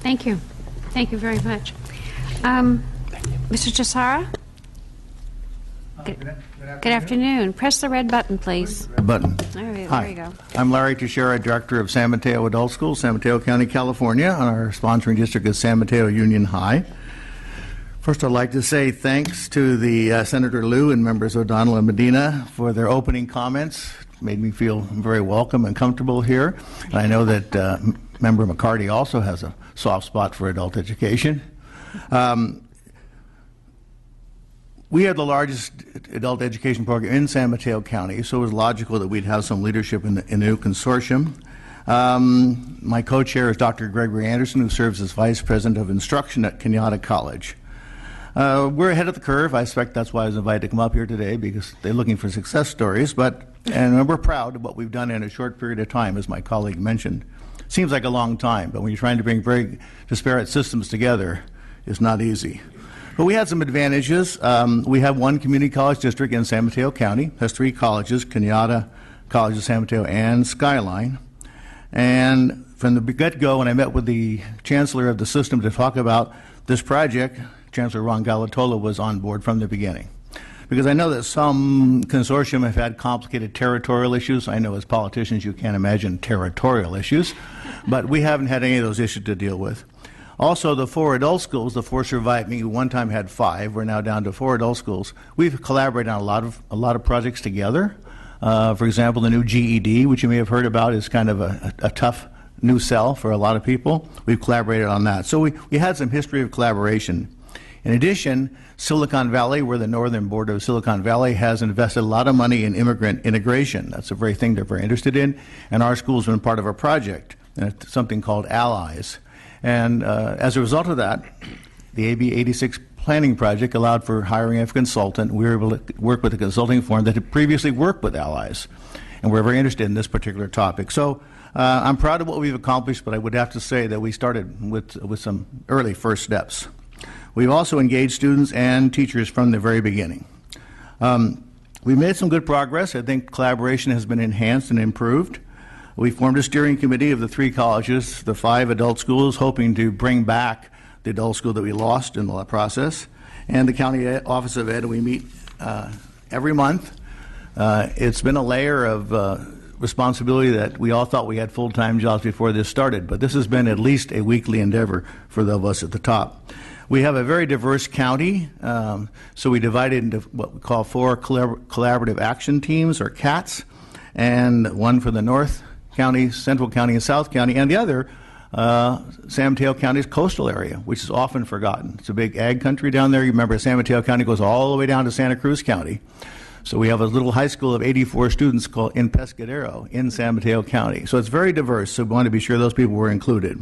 Thank you. Thank you very much. Mr. Chisara? Good afternoon. Press the red button, please. Red button. All right, Hi. there you go. I'm Larry Teixeira, Director of San Mateo Adult Schools, San Mateo County, California, and our sponsoring district is San Mateo Union High. First, I'd like to say thanks to the Senator Liu and members O'Donnell and Medina for their opening comments. It made me feel very welcome and comfortable here. And I know that Member McCarty also has a soft spot for adult education. We have the largest adult education program in San Mateo County, so it was logical that we'd have some leadership in the new consortium. My co-chair is Dr. Gregory Anderson, who serves as Vice President of Instruction at Kenyatta College. We're ahead of the curve. I suspect that's why I was invited to come up here today, because they're looking for success stories. And we're proud of what we've done in a short period of time, as my colleague mentioned. Seems like a long time, but when you're trying to bring very disparate systems together, it's not easy. But we had some advantages. We have one community college district in San Mateo County. It has 3 colleges, Kenyatta, College of San Mateo, and Skyline. And from the get-go, when I met with the chancellor of the system to talk about this project, Chancellor Ron Galatola was on board from the beginning. Because I know that some consortium have had complicated territorial issues. I know as politicians you can't imagine territorial issues, but we haven't had any of those issues to deal with. Also, the 4 adult schools, the 4 surviving, one time had 5, we're now down to 4 adult schools. We've collaborated on a lot of projects together. For example, the new GED, which you may have heard about, is kind of a tough new sell for a lot of people. We've collaborated on that. So we had some history of collaboration. In addition, Silicon Valley, where the Northern Border of Silicon Valley has invested a lot of money in immigrant integration. That's a very thing they're very interested in, and our school's been part of a project, something called Allies. And as a result of that, the AB 86 planning project allowed for hiring of a consultant. We were able to work with a consulting firm that had previously worked with Allies, and we're very interested in this particular topic. So I'm proud of what we've accomplished, but I would have to say that we started with some early first steps. We've also engaged students and teachers from the very beginning. We've made some good progress. I think collaboration has been enhanced and improved. We formed a steering committee of the 3 colleges, the 5 adult schools, hoping to bring back the adult school that we lost in the process, and the County Office of Ed. We meet every month. It's been a layer of responsibility that we all thought we had full-time jobs before this started, but this has been at least a weekly endeavor for those of us at the top. We have a very diverse county, so we divided into what we call 4 collaborative action teams, or CATs, and one for the North County, Central County, and South County, and the other, San Mateo County's coastal area, which is often forgotten. It's a big ag country down there. You remember San Mateo County goes all the way down to Santa Cruz County. So we have a little high school of 84 students called in Pescadero in San Mateo County. So it's very diverse, so we want to be sure those people were included.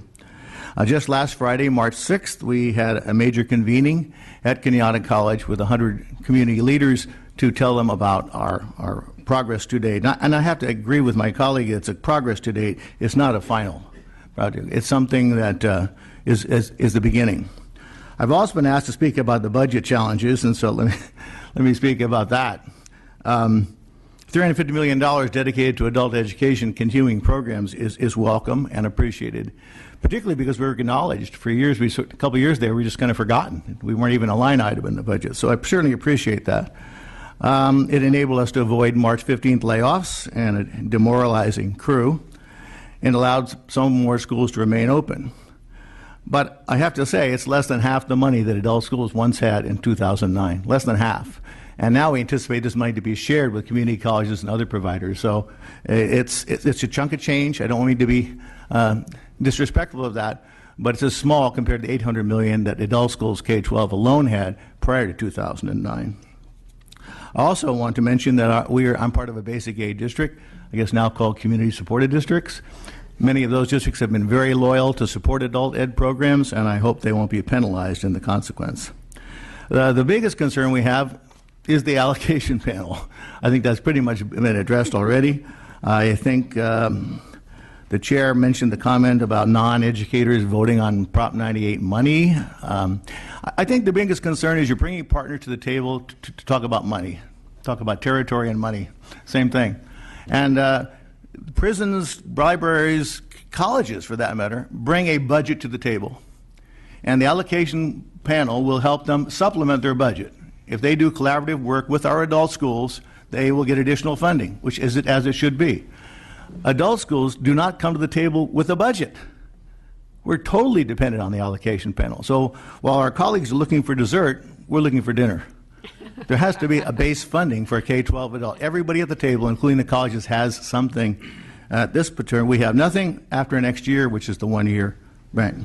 Just last Friday, March 6th, we had a major convening at Kenyatta College with 100 community leaders to tell them about our progress to date. And I have to agree with my colleague, it's a progress to date. It's not a final project. It's something that is the beginning. I've also been asked to speak about the budget challenges, and so let me speak about that. $350 million dedicated to adult education continuing programs is welcome and appreciated, particularly because we were acknowledged for years. A couple of years there, we were just kind of forgotten. We weren't even a line item in the budget, so I certainly appreciate that. It enabled us to avoid March 15th layoffs and a demoralizing crew, and allowed some more schools to remain open. But I have to say, it's less than half the money that adult schools once had in 2009, less than half. And now we anticipate this money to be shared with community colleges and other providers. So it's a chunk of change. I don't mean to be disrespectful of that, but it's a small compared to $800 million that adult schools K-12 alone had prior to 2009. I also want to mention that I'm part of a basic aid district, I guess now called community supported districts. Many of those districts have been very loyal to support adult ed programs, and I hope they won't be penalized in the consequence. The biggest concern we have is the allocation panel. I think that's pretty much been addressed already. I think the chair mentioned the comment about non-educators voting on Prop 98 money. I think the biggest concern is you're bringing a partner to the table to talk about money, talk about territory and money, same thing. And prisons, libraries, colleges for that matter, bring a budget to the table. and the allocation panel will help them supplement their budget. If they do collaborative work with our adult schools, they will get additional funding, which is it as it should be. Adult schools do not come to the table with a budget. We're totally dependent on the allocation panel. So while our colleagues are looking for dessert, we're looking for dinner. There has to be a base funding for K-12 adult. Everybody at the table, including the colleges, has something. At this term, we have nothing after next year, which is the 1 year grant.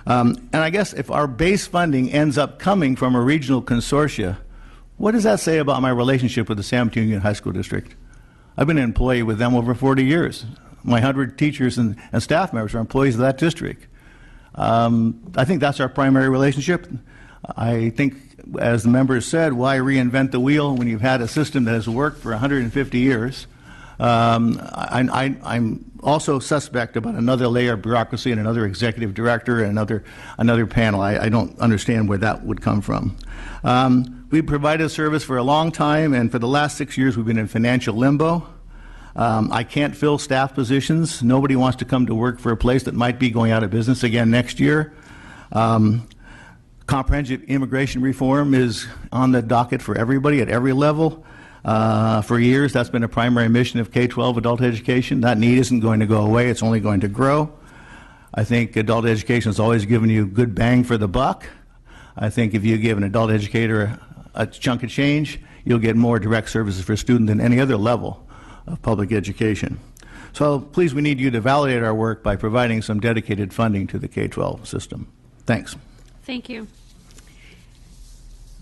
And I guess if our base funding ends up coming from a regional consortia, what does that say about my relationship with the San Mateo Union High School District? I've been an employee with them over 40 years. My 100 teachers and staff members are employees of that district. I think that's our primary relationship. I think, as the members said, why reinvent the wheel when you've had a system that has worked for 150 years? I'm also suspect about another layer of bureaucracy and another executive director and another panel. I don't understand where that would come from. We've provided a service for a long time, and for the last 6 years we've been in financial limbo. I can't fill staff positions. Nobody wants to come to work for a place that might be going out of business again next year. Comprehensive immigration reform is on the docket for everybody at every level. For years, that's been a primary mission of K-12 adult education. That need isn't going to go away. It's only going to grow. I think adult education has always given you good bang for the buck. I think if you give an adult educator a chunk of change, you'll get more direct services for a student than any other level of public education. So please, we need you to validate our work by providing some dedicated funding to the K-12 system. Thanks. Thank you.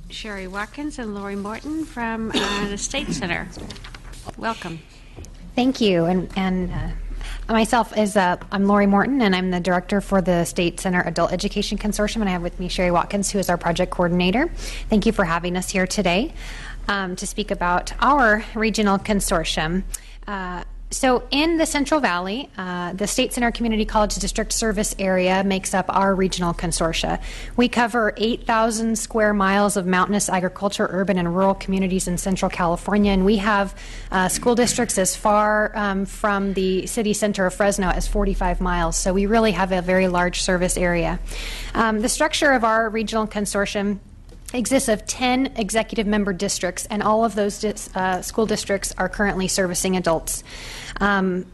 Sherry Watkins and Lori Morton from the State Center. Welcome. Thank you. And myself is I'm Lori Morton, and I'm the director for the State Center Adult Education Consortium, and I have with me Sherry Watkins, who is our project coordinator. Thank you for having us here today to speak about our regional consortium. So in the Central Valley, the State Center Community College District Service Area makes up our regional consortia. We cover 8,000 square miles of mountainous agriculture, urban and rural communities in Central California, and we have school districts as far from the city center of Fresno as 45 miles, so we really have a very large service area. The structure of our regional consortium exists of 10 executive member districts, and all of those school districts are currently servicing adults. In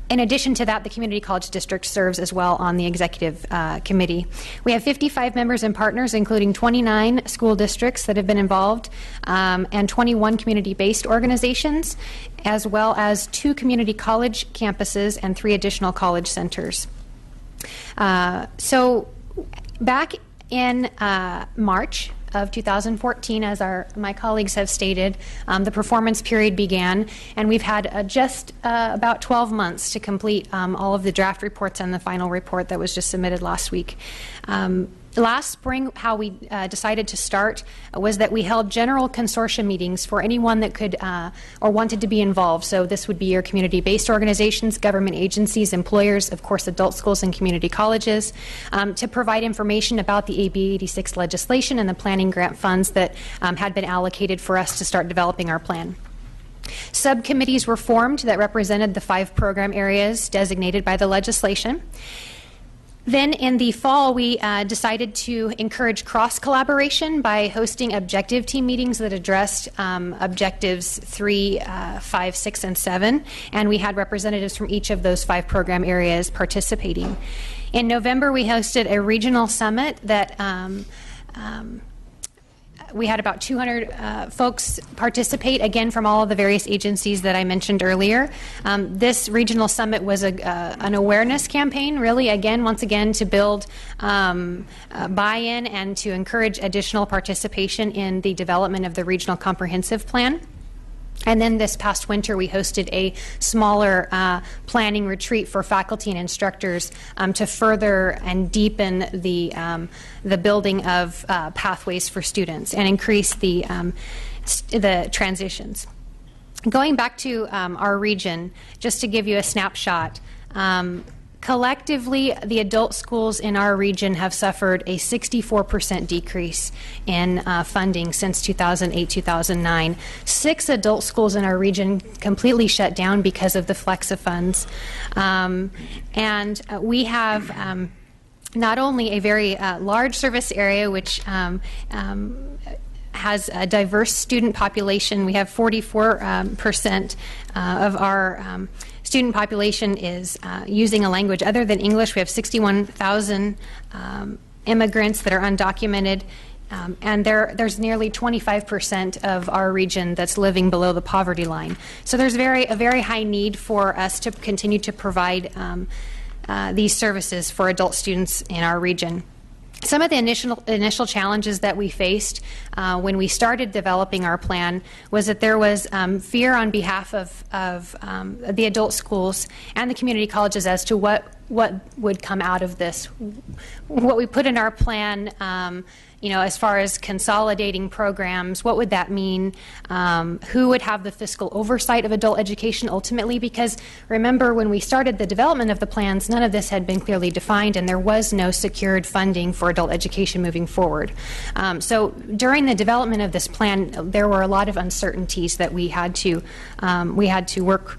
addition to that, the Community College District serves as well on the executive committee. We have 55 members and partners, including 29 school districts that have been involved, and 21 community-based organizations, as well as 2 community college campuses and 3 additional college centers. So back in March of 2014, as my colleagues have stated, the performance period began, and we've had just about 12 months to complete all of the draft reports and the final report that was just submitted last week. Last spring, how we decided to start was that we held general consortium meetings for anyone that could or wanted to be involved. So this would be your community-based organizations, government agencies, employers, of course, adult schools and community colleges, to provide information about the AB 86 legislation and the planning grant funds that had been allocated for us to start developing our plan. Subcommittees were formed that represented the 5 program areas designated by the legislation. Then in the fall, we decided to encourage cross-collaboration by hosting objective team meetings that addressed objectives 3, 5, 6, and 7, and we had representatives from each of those 5 program areas participating. In November, we hosted a regional summit that we had about 200 folks participate, again from all of the various agencies that I mentioned earlier. This regional summit was an awareness campaign, really, once again, to build buy-in and to encourage additional participation in the development of the regional comprehensive plan. And then this past winter, we hosted a smaller planning retreat for faculty and instructors to further and deepen the building of pathways for students and increase the transitions. Going back to our region, just to give you a snapshot, collectively, the adult schools in our region have suffered a 64% decrease in funding since 2008-2009. 6 adult schools in our region completely shut down because of the Flexa funds. And we have not only a very large service area, which has a diverse student population. We have 44% of our student population is using a language other than English. We have 61,000 immigrants that are undocumented, and there's nearly 25% of our region that's living below the poverty line. So there's a very high need for us to continue to provide these services for adult students in our region. Some of the initial challenges that we faced when we started developing our plan was that there was fear on behalf of the adult schools and the community colleges as to what would come out of this. What we put in our plan, as far as consolidating programs, what would that mean? Who would have the fiscal oversight of adult education ultimately? Because remember, when we started the development of the plans, none of this had been clearly defined, and there was no secured funding for adult education moving forward. So during the development of this plan, there were a lot of uncertainties that we had to work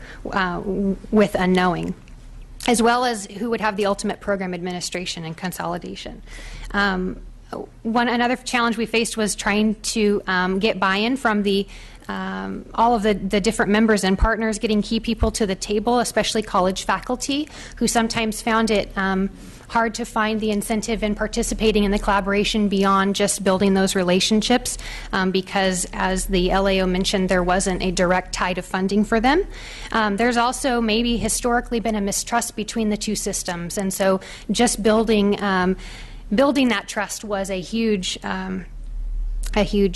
with unknowing, as well as who would have the ultimate program administration and consolidation. Another challenge we faced was trying to get buy-in from all of the different members and partners, getting key people to the table, especially college faculty, who sometimes found it hard to find the incentive in participating in the collaboration beyond just building those relationships, because, as the LAO mentioned, there wasn't a direct tie to funding for them. There's also maybe historically been a mistrust between the two systems, and so just building that trust was a huge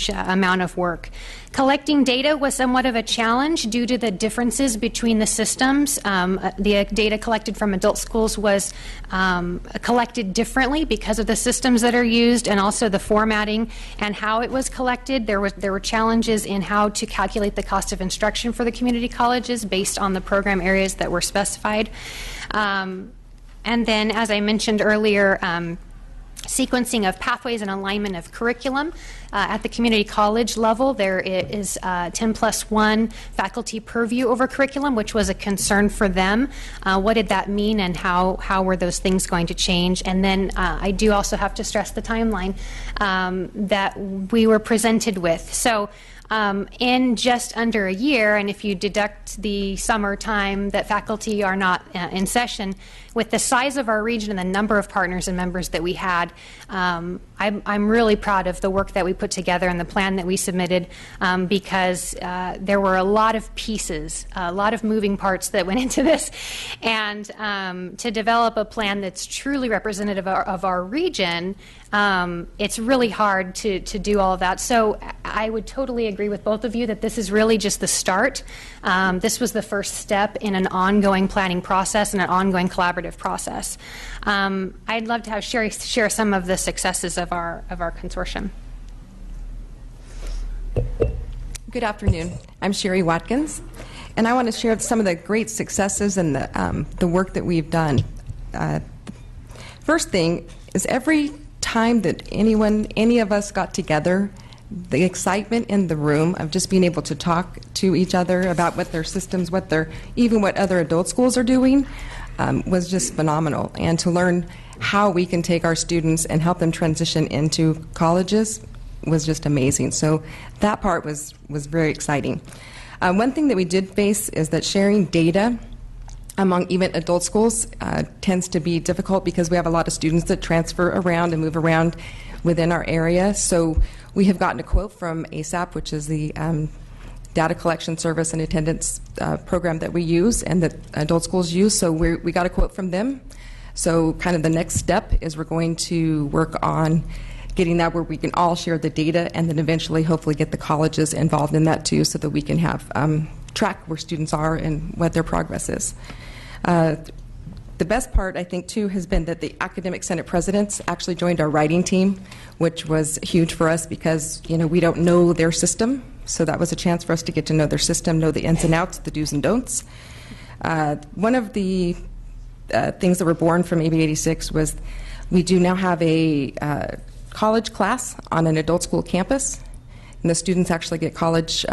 amount of work. Collecting data was somewhat of a challenge due to the differences between the systems. The data collected from adult schools was collected differently because of the systems that are used, and also the formatting and how it was collected. There were challenges in how to calculate the cost of instruction for the community colleges based on the program areas that were specified. And then, as I mentioned earlier, sequencing of pathways and alignment of curriculum. At the community college level, there is 10+1 faculty purview over curriculum, which was a concern for them. What did that mean, and how were those things going to change? And then I do also have to stress the timeline that we were presented with. So in just under a year, and if you deduct the summer time that faculty are not in session, with the size of our region and the number of partners and members that we had, I'm really proud of the work that we put together and the plan that we submitted, because there were a lot of pieces, a lot of moving parts that went into this, and to develop a plan that's truly representative of our region, it's really hard to do all of that. So I would totally agree with both of you that this is really just the start. This was the first step in an ongoing planning process and an ongoing collaborative process. I'd love to have Sherry share some of the successes of our consortium. Good afternoon. I'm Sherry Watkins, and I want to share some of the great successes and the work that we've done. First thing is, every time that any of us got together, the excitement in the room of just being able to talk to each other about what their systems, what other adult schools are doing, was just phenomenal. And to learn how we can take our students and help them transition into colleges was just amazing. So that part was very exciting. One thing that we did face is that sharing data among even adult schools tends to be difficult, because we have a lot of students that transfer around and move around within our area. So we have gotten a quote from ASAP, which is the data collection service and attendance program that we use and that adult schools use. So we got a quote from them. So kind of the next step is we're going to work on getting that where we can all share the data, and then eventually hopefully get the colleges involved in that too, so that we can have track where students are and what their progress is. The best part, I think, too, has been that the Academic Senate presidents actually joined our writing team, which was huge for us because, we don't know their system. So that was a chance for us to get to know their system, know the ins and outs, the do's and don'ts. One of the things that were born from AB 86 was we do now have a college class on an adult school campus. And the students actually get college,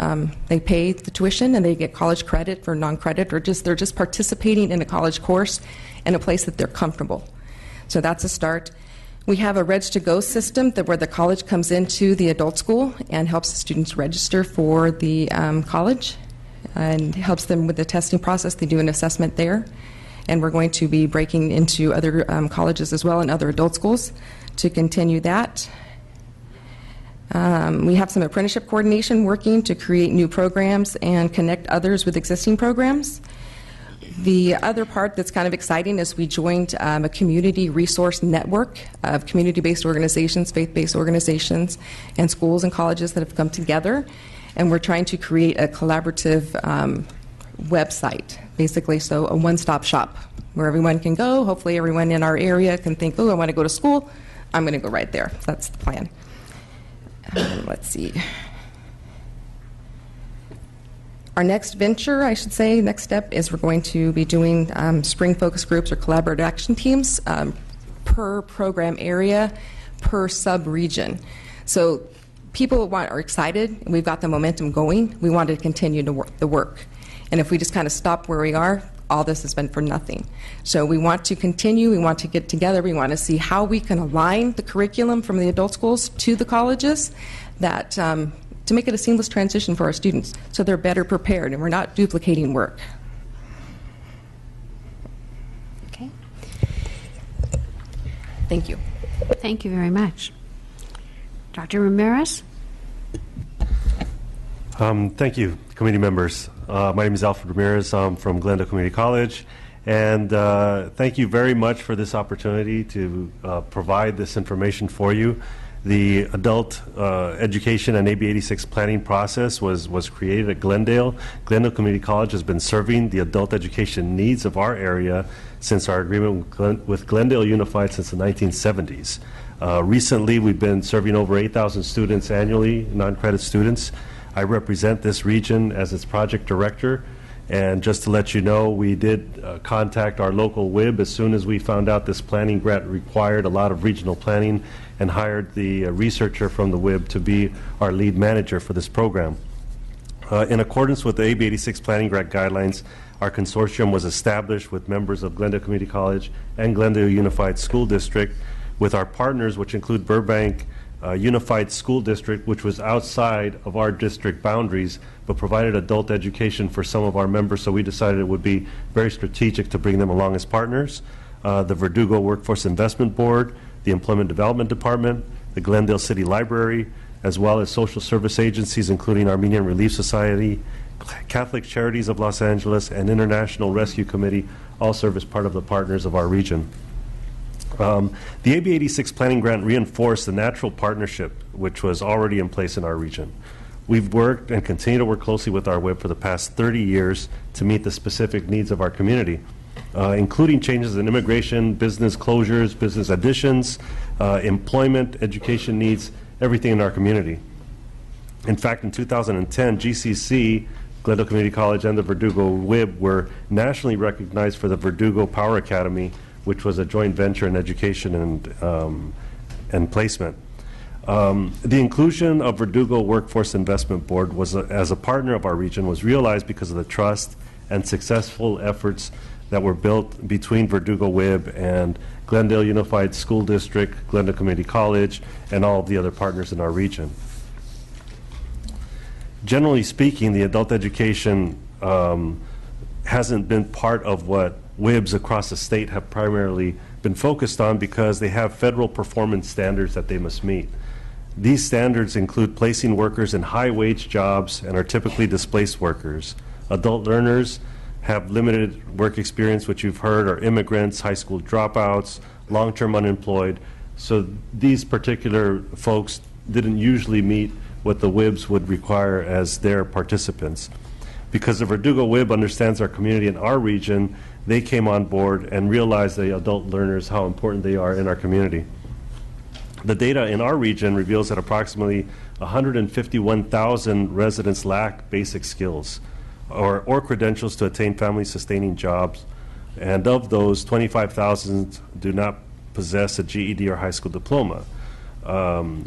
they pay the tuition and they get college credit for non-credit, or they're just participating in a college course in a place that they're comfortable. So that's a start. We have a Reg to Go system where the college comes into the adult school and helps the students register for the college and helps them with the testing process. They do an assessment there. And we're going to be breaking into other colleges as well and other adult schools to continue that. We have some apprenticeship coordination working to create new programs and connect others with existing programs. The other part that's kind of exciting is we joined a community resource network of community-based organizations, faith-based organizations, and schools and colleges that have come together. And we're trying to create a collaborative website, basically, so a one-stop shop where everyone can go. Hopefully everyone in our area can think, oh, I want to go to school. I'm going to go right there. That's the plan. Let's see. Our next venture, I should say, next step is we're going to be doing spring focus groups or collaborative action teams per program area, per sub-region. So people are excited. We've got the momentum going. We want to continue to the work. And if we just kind of stop where we are, all this has been for nothing. So we want to continue. We want to get together. We want to see how we can align the curriculum from the adult schools to the colleges that to make it a seamless transition for our students so they're better prepared and we're not duplicating work. Okay. Thank you. Thank you very much. Dr. Ramirez? Thank you, committee members. My name is Alfred Ramirez. I'm from Glendale Community College. And thank you very much for this opportunity to provide this information for you. The adult education and AB 86 planning process was created at Glendale. Glendale Community College has been serving the adult education needs of our area since our agreement with Glendale Unified since the 1970s. Recently, we've been serving over 8,000 students annually, non-credit students. I represent this region as its project director. And just to let you know, we did contact our local WIB as soon as we found out this planning grant required a lot of regional planning and hired the researcher from the WIB to be our lead manager for this program. In accordance with the AB 86 planning grant guidelines, our consortium was established with members of Glendale Community College and Glendale Unified School District, with our partners, which include Burbank Unified School District, which was outside of our district boundaries, but provided adult education for some of our members, so we decided it would be very strategic to bring them along as partners. The Verdugo Workforce Investment Board, the Employment Development Department, the Glendale City Library, as well as social service agencies, including Armenian Relief Society, Catholic Charities of Los Angeles, and International Rescue Committee, all serve as part of the partners of our region. The AB 86 planning grant reinforced the natural partnership which was already in place in our region. We've worked and continue to work closely with our WIB for the past 30 years to meet the specific needs of our community, including changes in immigration, business closures, business additions, employment, education needs, everything in our community. In fact, in 2010, GCC, Glendale Community College, and the Verdugo WIB were nationally recognized for the Verdugo Power Academy, which was a joint venture in education and placement. The inclusion of Verdugo Workforce Investment Board was as a partner of our region was realized because of the trust and successful efforts that were built between Verdugo WIB and Glendale Unified School District, Glendale Community College, and all of the other partners in our region. Generally speaking, the adult education hasn't been part of what WIBs across the state have primarily been focused on because they have federal performance standards that they must meet. These standards include placing workers in high-wage jobs and are typically displaced workers. Adult learners have limited work experience, which you've heard, are immigrants, high school dropouts, long-term unemployed. So these particular folks didn't usually meet what the WIBs would require as their participants. Because the Verdugo WIB understands our community and our region, they came on board and realized the adult learners, how important they are in our community. The data in our region reveals that approximately 151,000 residents lack basic skills or credentials to attain family-sustaining jobs. And of those, 25,000 do not possess a GED or high school diploma.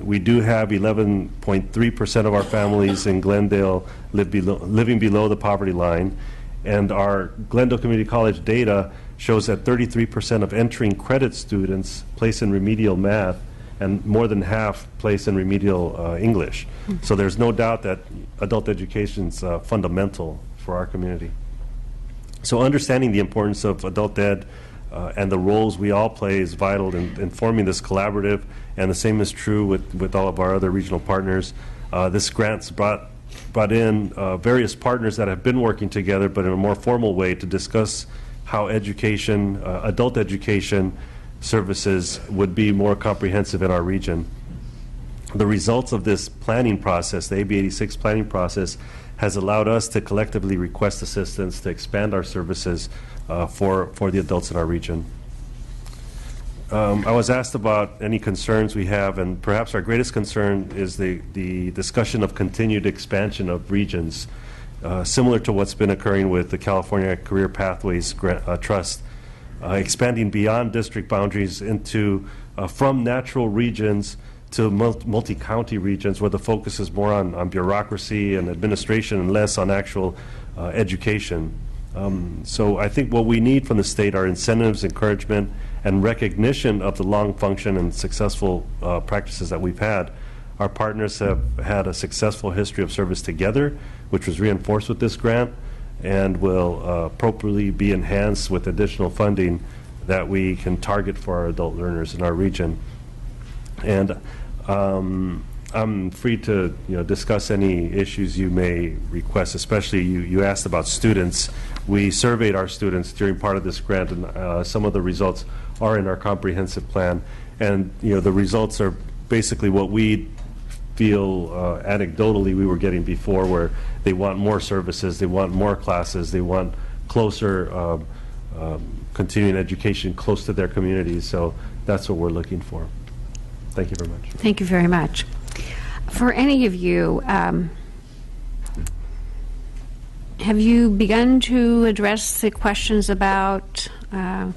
We do have 11.3% of our families in Glendale living below the poverty line, and our Glendale Community College data shows that 33% of entering credit students place in remedial math, and more than half place in remedial English. So there's no doubt that adult education is fundamental for our community. So understanding the importance of adult ed and the roles we all play is vital in forming this collaborative, and the same is true with all of our other regional partners. This grant's brought in various partners that have been working together, but in a more formal way, to discuss how education, adult education services would be more comprehensive in our region. The results of this planning process, the AB 86 planning process, has allowed us to collectively request assistance to expand our services for the adults in our region. I was asked about any concerns we have, and perhaps our greatest concern is the discussion of continued expansion of regions, similar to what's been occurring with the California Career Pathways Trust, expanding beyond district boundaries into from natural regions to multi-county regions, where the focus is more on bureaucracy and administration and less on actual education. So I think what we need from the state are incentives, encouragement, and recognition of the long function and successful practices that we've had. Our partners have had a successful history of service together, which was reinforced with this grant, and will appropriately be enhanced with additional funding that we can target for our adult learners in our region. And I'm free to discuss any issues you may request, especially you asked about students. We surveyed our students during part of this grant, and some of the results are in our comprehensive plan. And the results are basically what we feel anecdotally we were getting before, where they want more services, they want more classes, they want closer continuing education close to their communities. So that's what we're looking for. Thank you very much. Thank you very much. For any of you, have you begun to address the questions about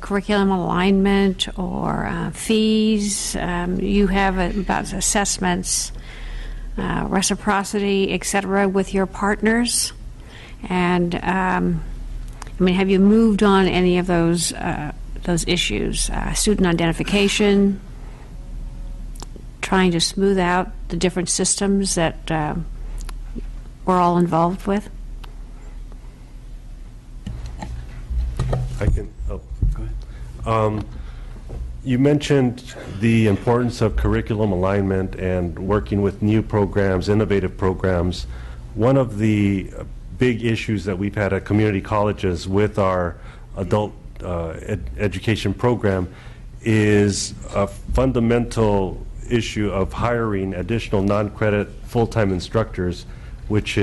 curriculum alignment or fees? You have about assessments, reciprocity, etc., with your partners, and have you moved on any of those issues? Student identification, trying to smooth out the different systems that we're all involved with? I can. Oh, go ahead. You mentioned the importance of curriculum alignment and working with new programs, innovative programs. One of the big issues that we've had at community colleges with our adult education program is a fundamental issue of hiring additional non-credit full-time instructors, which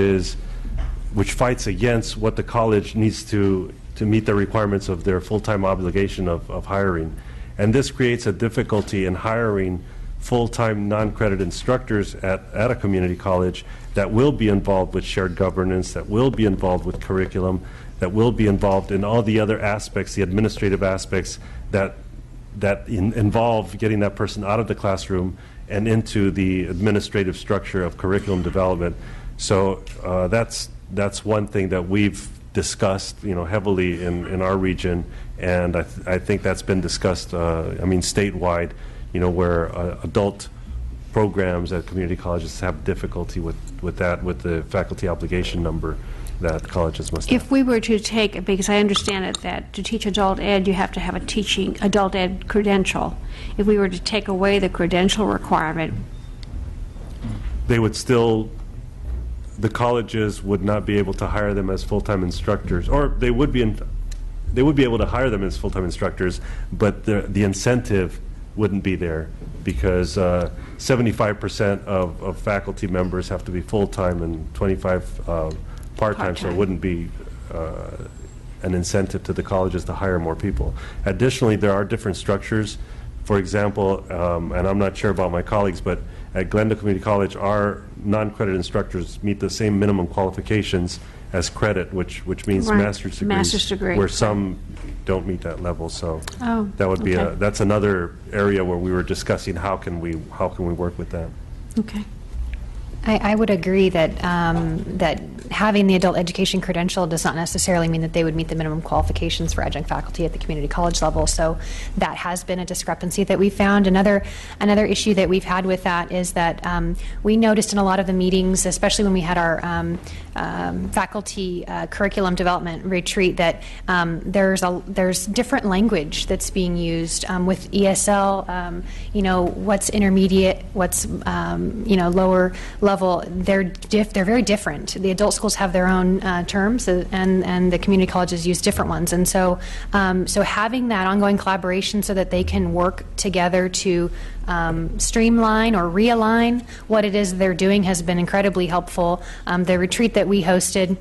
fights against what the college needs to meet the requirements of their full-time obligation of hiring. And this creates a difficulty in hiring full-time non-credit instructors at a community college that will be involved with shared governance, that will be involved with curriculum, that will be involved in all the other aspects, the administrative aspects that involve getting that person out of the classroom and into the administrative structure of curriculum development. So that's one thing that we've discussed, heavily in our region, and I think that's been discussed, statewide, where adult programs at community colleges have difficulty with that, with the faculty obligation number that colleges must have. If we were to take, because I understand it, that to teach adult ed, you have to have a teaching adult ed credential. If we were to take away the credential requirement, they would still, the colleges would not be able to hire them as full-time instructors, or they would be able to hire them as full-time instructors, but the incentive wouldn't be there, because 75% of faculty members have to be full-time and 25 part-time, so it wouldn't be an incentive to the colleges to hire more people. Additionally, there are different structures. For example, and I'm not sure about my colleagues, but at Glendale Community College, our non-credit instructors meet the same minimum qualifications as credit, which means right. master's degrees, Master's degree, where some don't meet that level. So that would be that's another area where we were discussing how can we work with that. okay. I would agree that that having the adult education credential does not necessarily mean that they would meet the minimum qualifications for adjunct faculty at the community college level. So that has been a discrepancy that we found. Another issue that we've had with that is that we noticed in a lot of the meetings, especially when we had our faculty curriculum development retreat, that there's different language that's being used with ESL. What's intermediate, what's lower level. They're very different. The adult schools have their own terms, and the community colleges use different ones. And so having that ongoing collaboration so that they can work together to streamline or realign what it is they're doing has been incredibly helpful. The retreat that we hosted,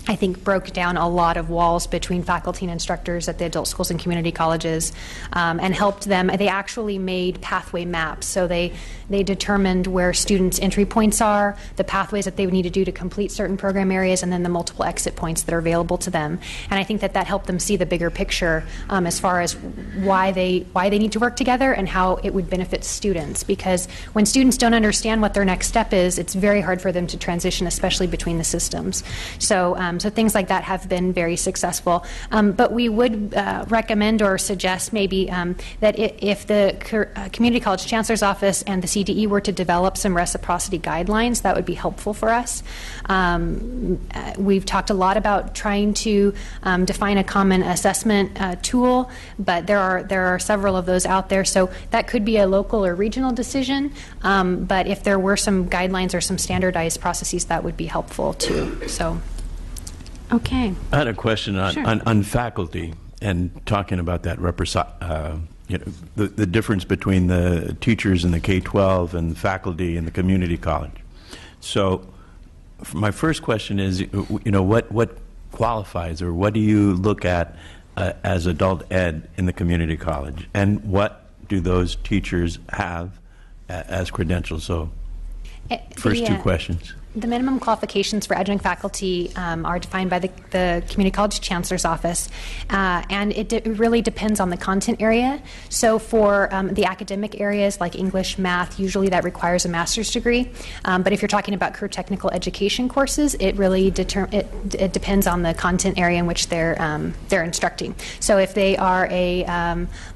I think, broke down a lot of walls between faculty and instructors at the adult schools and community colleges, and helped them. They actually made pathway maps, so they determined where students' entry points are, the pathways that they would need to do to complete certain program areas, and then the multiple exit points that are available to them. And I think that helped them see the bigger picture as far as why they need to work together and how it would benefit students. Because when students don't understand what their next step is, it's very hard for them to transition, especially between the systems. So things like that have been very successful. But we would recommend or suggest maybe that if the Community College Chancellor's Office and the CDE were to develop some reciprocity guidelines, that would be helpful for us. We've talked a lot about trying to define a common assessment tool, but there are several of those out there. So that could be a local or regional decision. But if there were some guidelines or some standardized processes, that would be helpful too. So. Okay. I had a question on, Sure. on faculty and talking about that the difference between the teachers in the K-12 and faculty in the community college. So my first question is, what qualifies, or what do you look at as adult ed in the community college, and what do those teachers have as credentials? So first two questions. The minimum qualifications for adjunct faculty are defined by the Community College Chancellor's Office, and it really depends on the content area. So for the academic areas like English, math, usually that requires a master's degree. But if you're talking about career technical education courses, it really it depends on the content area in which they're instructing. So if they are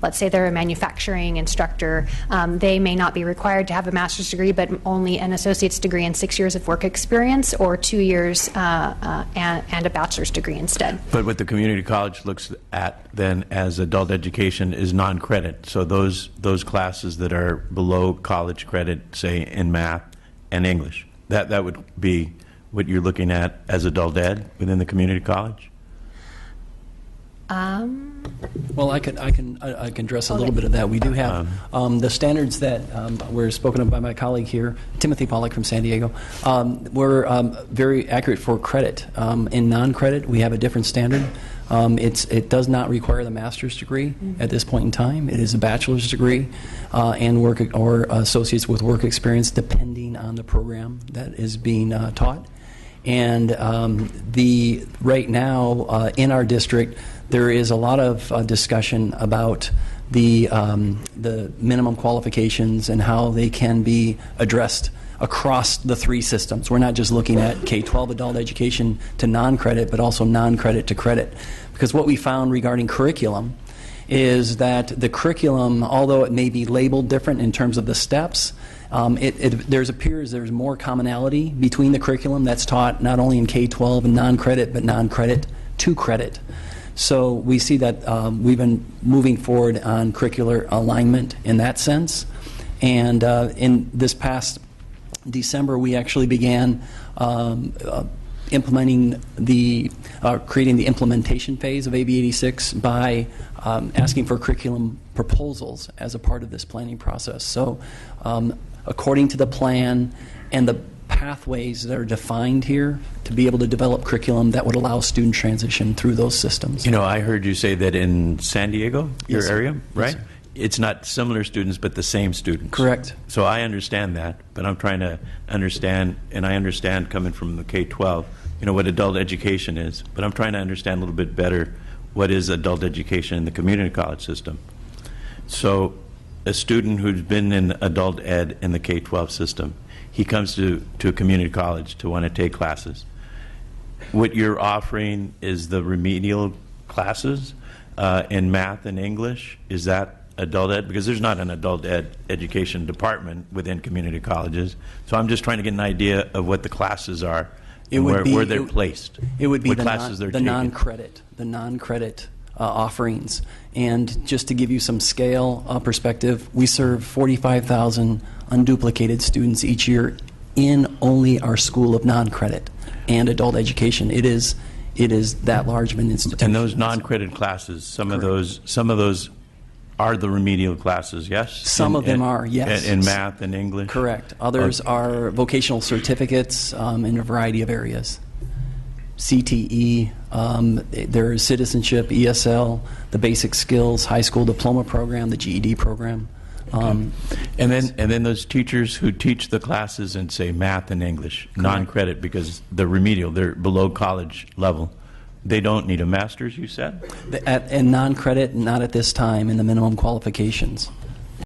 let's say they're a manufacturing instructor, they may not be required to have a master's degree, but only an associate's degree and 6 years of work experience, or 2 years and a bachelor's degree instead. But what the community college looks at then as adult education is non-credit. So those classes that are below college credit, say in math and English, that would be what you're looking at as adult ed within the community college? Well, I can address a little bit of that. We do have the standards that were spoken of by my colleague here, Timothy Pollack from San Diego. Were very accurate for credit. In non-credit, we have a different standard. It does not require the master's degree at this point in time. It is a bachelor's degree and work or associates with work experience, depending on the program that is being taught. And right now in our district, there is a lot of discussion about the minimum qualifications and how they can be addressed across the three systems. We're not just looking at K-12 adult education to non-credit, but also non-credit to credit. Because what we found regarding curriculum is that the curriculum, although it may be labeled different in terms of the steps, there's more commonality between the curriculum that's taught not only in K-12 and non-credit, but non-credit to credit. So we see that we've been moving forward on curricular alignment in that sense. And in this past December, we actually began implementing creating the implementation phase of AB 86 by asking for curriculum proposals as a part of this planning process. So according to the plan and the pathways that are defined here to be able to develop curriculum that would allow student transition through those systems. I heard you say that in San Diego, your Yes, area, right? Yes, sir. It's not similar students, but the same students. Correct. So I understand that, but I'm trying to understand, and I understand coming from the K-12, what adult education is, but I'm trying to understand a little bit better what is adult education in the community college system. So a student who's been in adult ed in the K-12 system, he comes to a community college to want to take classes. What you're offering is the remedial classes in math and English. Is that adult ed? Because there's not an adult ed education department within community colleges. So I'm just trying to get an idea of what the classes are and where they're placed. It would be what the classes they're the taking. non-credit offerings. And just to give you some scale perspective, we serve 45,000 unduplicated students each year in only our School of Non-Credit and Adult Education. It is that large of an institution. And those non-credit classes, some of those are the remedial classes, yes? Some of them are, yes. In math and English? Correct. Others are vocational certificates in a variety of areas. CTE, there's citizenship, ESL, the basic skills, high school diploma program, the GED program. And then those teachers who teach the classes in, say, math and English, non-credit because they're remedial, they're below college level. They don't need a master's, you said? And non-credit, not at this time, in the minimum qualifications.